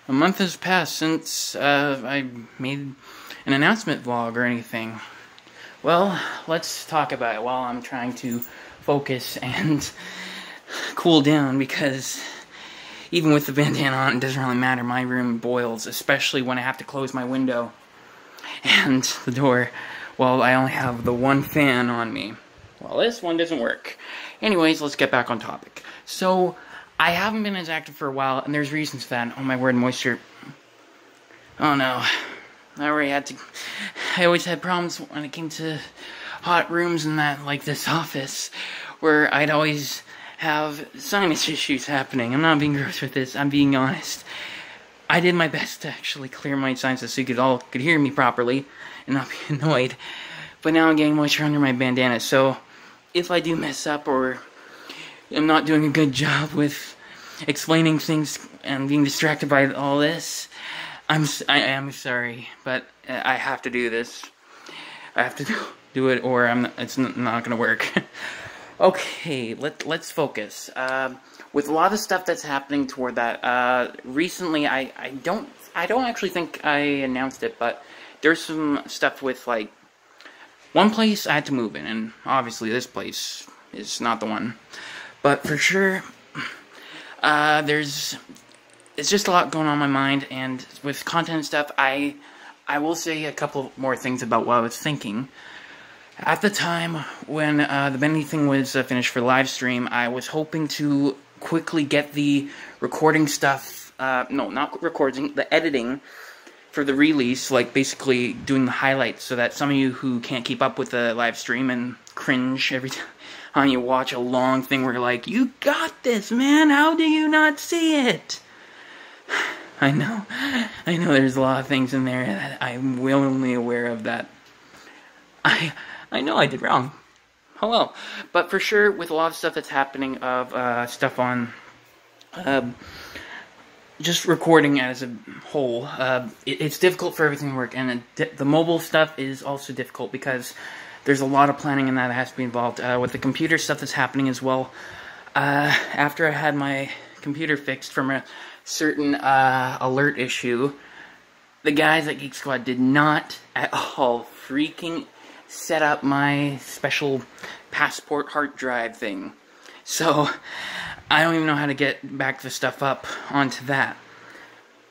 A month has passed since I made an announcement vlog or anything. Well, let's talk about it while I'm trying to focus and cool down, because even with the bandana on, it doesn't really matter. My room boils, especially when I have to close my window and the door. Well, I only have the one fan on me. Well, this one doesn't work. Anyways, let's get back on topic. So, I haven't been as active for a while, and there's reasons for that. Oh my word, moisture. Oh no. I always had problems when it came to hot rooms and that, like this office, where I'd always have sinus issues happening. I'm not being gross with this, I'm being honest. I did my best to actually clear my sinuses so you all could hear me properly and not be annoyed. But now I'm getting moisture under my bandana, so if I do mess up or I'm not doing a good job with explaining things and being distracted by all this, I am sorry, but I have to do this. I have to do it, or it's not gonna work. Okay, let's focus. With a lot of stuff that's happening toward that, recently I don't actually think I announced it, but there's some stuff with, like, one place I had to move in, and obviously this place is not the one. But for sure, it's just a lot going on in my mind, and with content and stuff, I will say a couple more things about what I was thinking. At the time when the Bendy thing was finished for live stream, I was hoping to quickly get the recording stuff, no, not recording, the editing for the release, like basically doing the highlights, so that some of you who can't keep up with the live stream and cringe every time you watch a long thing where you're like, you got this, man, how do you not see it? I know there's a lot of things in there that I'm willingly aware of that I know I did wrong. Oh well. But for sure, with a lot of stuff that's happening of stuff on just recording as a whole, it's difficult for everything to work, and the mobile stuff is also difficult because there's a lot of planning in that has to be involved. With the computer stuff that's happening as well, after I had my computer fixed from a certain alert issue, the guys at Geek Squad did not at all freaking set up my special passport hard drive thing. So, I don't even know how to get back the stuff up onto that.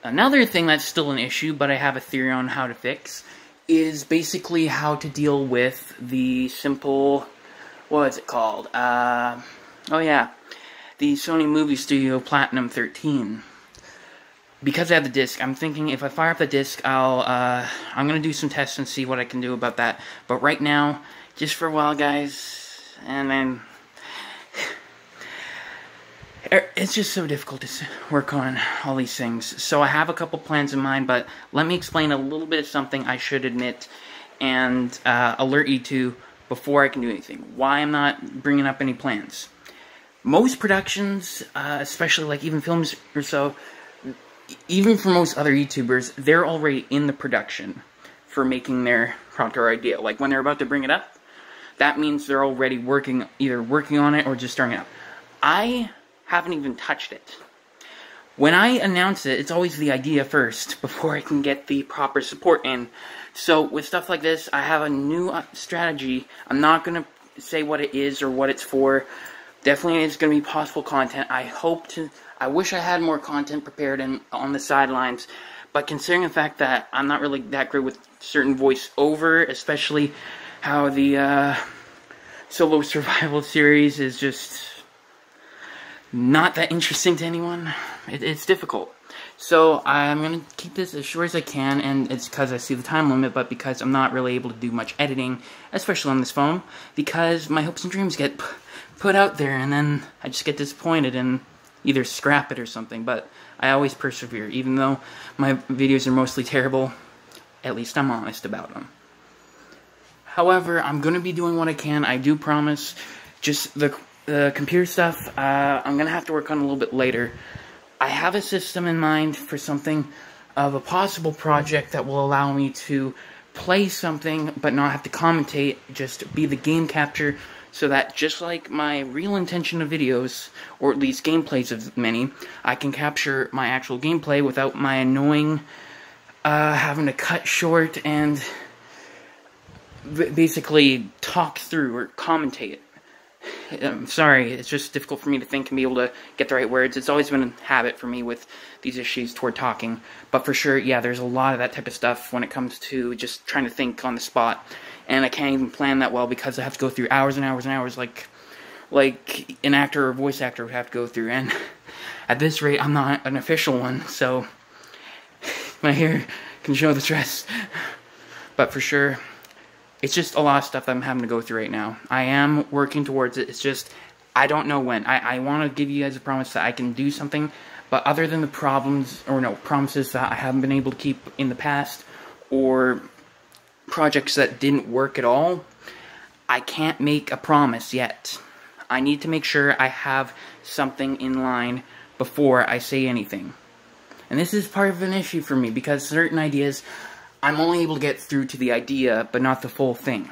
Another thing that's still an issue, but I have a theory on how to fix, is basically how to deal with the simple, what is it called? Oh yeah, the Sony Movie Studio Platinum 13. Because I have the disc, I'm thinking if I fire up the disc, I'm gonna do some tests and see what I can do about that. But right now, just for a while, guys, and then it's just so difficult to work on all these things. So I have a couple plans in mind, but let me explain a little bit of something I should admit and alert you to before I can do anything. Why I'm not bringing up any plans. Most productions, especially like even films or so, even for most other YouTubers, they're already in the production for making their product or idea. Like when they're about to bring it up, that means they're already either working on it or just starting it up. I haven't even touched it. When I announce it, it's always the idea first before I can get the proper support in. So with stuff like this, I have a new strategy. I'm not going to say what it is or what it's for. Definitely it's going to be possible content. I wish I had more content prepared and on the sidelines, but considering the fact that I'm not really that great with certain voiceover, especially how the solo survival series is just not that interesting to anyone, it's difficult. So I'm going to keep this as short as I can, and it's because I see the time limit, but because I'm not really able to do much editing, especially on this phone, because my hopes and dreams get put out there, and then I just get disappointed and either scrap it or something. But I always persevere, even though my videos are mostly terrible. At least I'm honest about them. However, I'm going to be doing what I can, I do promise. Just the computer stuff, I'm going to have to work on a little bit later. I have a system in mind for something of a possible project that will allow me to play something but not have to commentate, just be the game capture so that just like my real intention of videos, or at least gameplays of many, I can capture my actual gameplay without my annoying having to cut short and basically talk through or commentate. I'm sorry, it's just difficult for me to think and be able to get the right words. It's always been a habit for me with these issues toward talking. But for sure, yeah, there's a lot of that type of stuff when it comes to just trying to think on the spot. And I can't even plan that well because I have to go through hours and hours and hours like an actor or voice actor would have to go through. And at this rate, I'm not an official one, so my hair can show the stress. But for sure, it's just a lot of stuff that I'm having to go through right now. I am working towards it. It's just, I don't know when. I want to give you guys a promise that I can do something, but other than the promises that I haven't been able to keep in the past, or projects that didn't work at all, I can't make a promise yet. I need to make sure I have something in line before I say anything. And this is part of an issue for me, because certain ideas, I'm only able to get through to the idea, but not the full thing.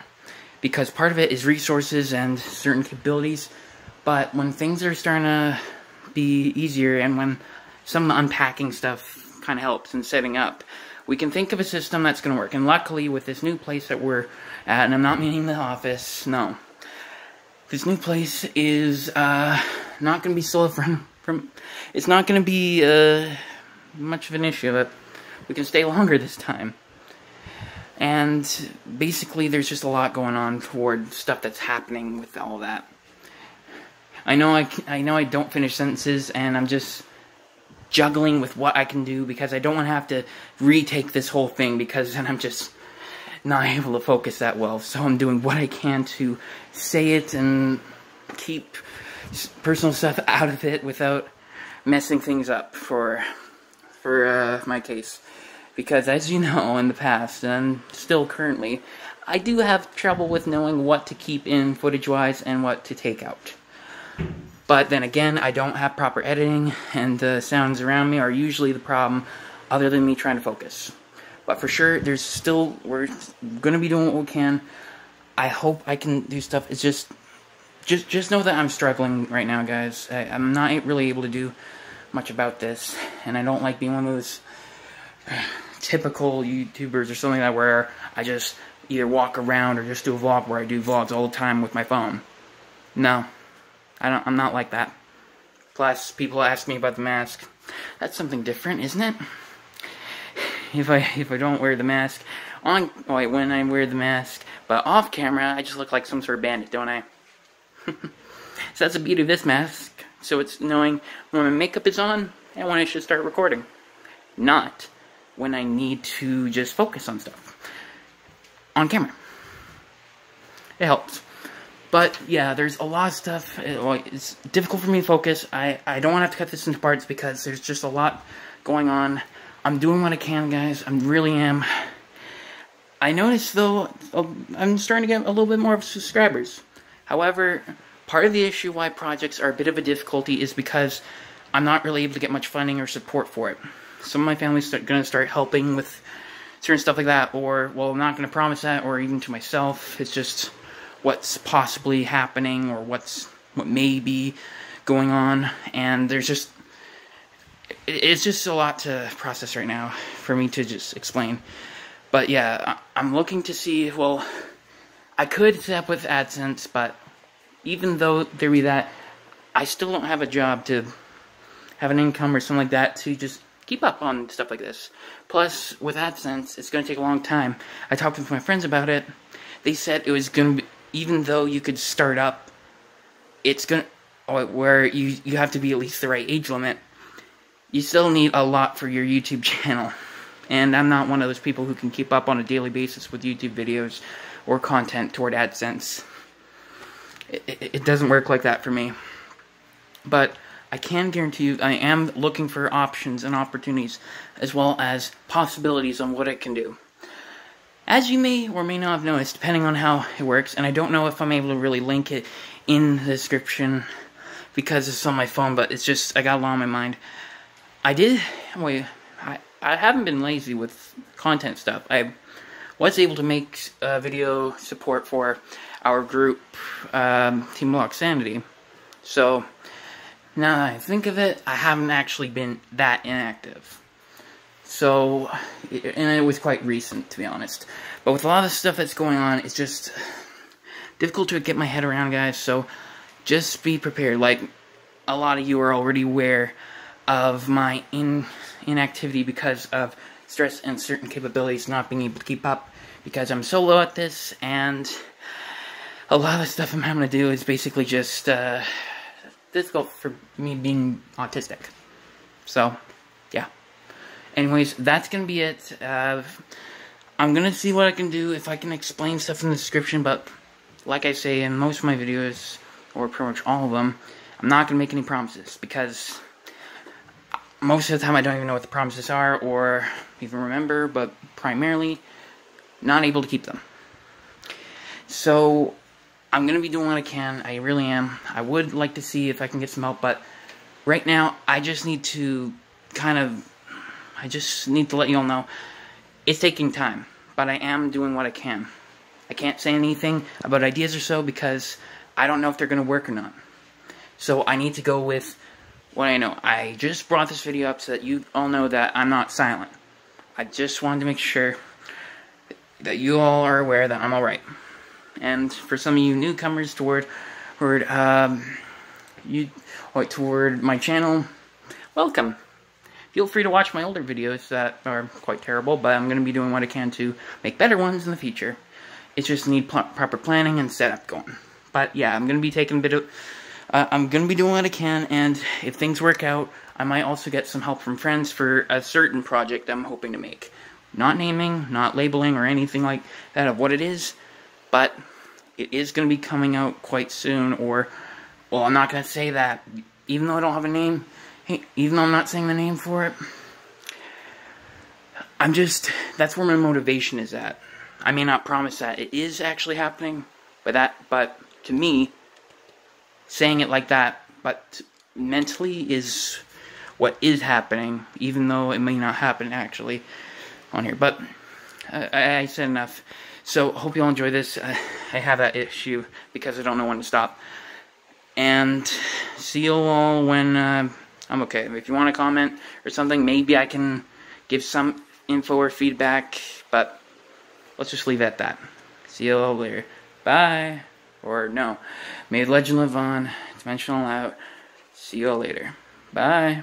Because part of it is resources and certain capabilities, but when things are starting to be easier, and when some of the unpacking stuff kind of helps in setting up, we can think of a system that's going to work. And luckily, with this new place that we're at, and I'm not meaning the office, no. This new place is not going to be slow from it's not going to be much of an issue, but we can stay longer this time. And basically, there's just a lot going on toward stuff that's happening with all that. I know I don't finish sentences, and I'm just juggling with what I can do, because I don't want to have to retake this whole thing, because then I'm just not able to focus that well. So I'm doing what I can to say it and keep personal stuff out of it without messing things up for my case. Because as you know, in the past, and still currently, I do have trouble with knowing what to keep in footage-wise and what to take out. But then again, I don't have proper editing, and the sounds around me are usually the problem, other than me trying to focus. But for sure, we're going to be doing what we can. I hope I can do stuff. It's just know that I'm struggling right now, guys. I'm not really able to do much about this, and I don't like being one of those typical YouTubers or something like that where I just either walk around or just do a vlog where I do vlogs all the time with my phone. No, I'm not like that. Plus, people ask me about the mask. That's something different, isn't it? If I don't wear the mask when I wear the mask, but off camera, I just look like some sort of bandit, don't I? So that's the beauty of this mask. So it's knowing when my makeup is on and when I should start recording. Not when I need to just focus on stuff on camera. It helps. But yeah, there's a lot of stuff. It's difficult for me to focus. I don't want to have to cut this into parts because there's just a lot going on. I'm doing what I can, guys. I really am. I noticed, though, I'm starting to get a little bit more subscribers. However, part of the issue why projects are a bit of a difficulty is because I'm not really able to get much funding or support for it. Some of my family's going to start helping with certain stuff like that, or, well, I'm not going to promise that, or even to myself. It's just what's possibly happening, or what may be going on, and it's just a lot to process right now for me to just explain. But yeah, I'm looking to see, well, I could set up with AdSense, but even though there be that, I still don't have a job to have an income or something like that to just keep up on stuff like this. Plus, with AdSense, it's going to take a long time. I talked with my friends about it. They said it was going to be, even though you could start up, it's going to, where you have to be at least the right age limit, you still need a lot for your YouTube channel. And I'm not one of those people who can keep up on a daily basis with YouTube videos or content toward AdSense. It doesn't work like that for me. But I can guarantee you I am looking for options and opportunities, as well as possibilities on what it can do. As you may or may not have noticed, depending on how it works, and I don't know if I'm able to really link it in the description because it's on my phone, but it's just, I got a lot on my mind. I haven't been lazy with content stuff. I was able to make video support for our group, Team Lock Sanity. So, now that I think of it, I haven't actually been that inactive. So, and it was quite recent, to be honest. But with a lot of stuff that's going on, it's just difficult to get my head around, guys. So, just be prepared. Like, a lot of you are already aware of my inactivity because of stress and certain capabilities not being able to keep up because I'm solo at this, and a lot of the stuff I'm having to do is basically just difficult for me being autistic. So, yeah. Anyways, that's going to be it. I'm going to see what I can do, if I can explain stuff in the description, but like I say in most of my videos, or pretty much all of them, I'm not going to make any promises, because most of the time I don't even know what the promises are, or even remember, but primarily, not able to keep them. So, I'm going to be doing what I can, I really am. I would like to see if I can get some help, but right now, I just need to let you all know, it's taking time, but I am doing what I can. I can't say anything about ideas or so, because I don't know if they're going to work or not. So, I need to go with what I know. I just brought this video up so that you all know that I'm not silent. I just wanted to make sure that you all are aware that I'm alright. And for some of you newcomers toward my channel, welcome. Feel free to watch my older videos that are quite terrible, but I'm going to be doing what I can to make better ones in the future. It just need proper planning and setup going. But yeah, I'm going to be taking a bit of... I'm going to be doing what I can, and if things work out, I might also get some help from friends for a certain project I'm hoping to make. Not naming, not labeling, or anything like that of what it is, but it is going to be coming out quite soon, or, well, I'm not going to say that, even though I don't have a name, even though I'm not saying the name for it, that's where my motivation is at. I may not promise that it is actually happening, but to me, saying it like that, but mentally is what is happening, even though it may not happen actually on here. But I said enough. So, hope you all enjoy this. I have that issue because I don't know when to stop. And see you all when I'm okay. If you want to comment or something, maybe I can give some info or feedback, but let's just leave it at that. See you all later. Bye. Or no. May the legend live on. Dimensional out. See you all later. Bye.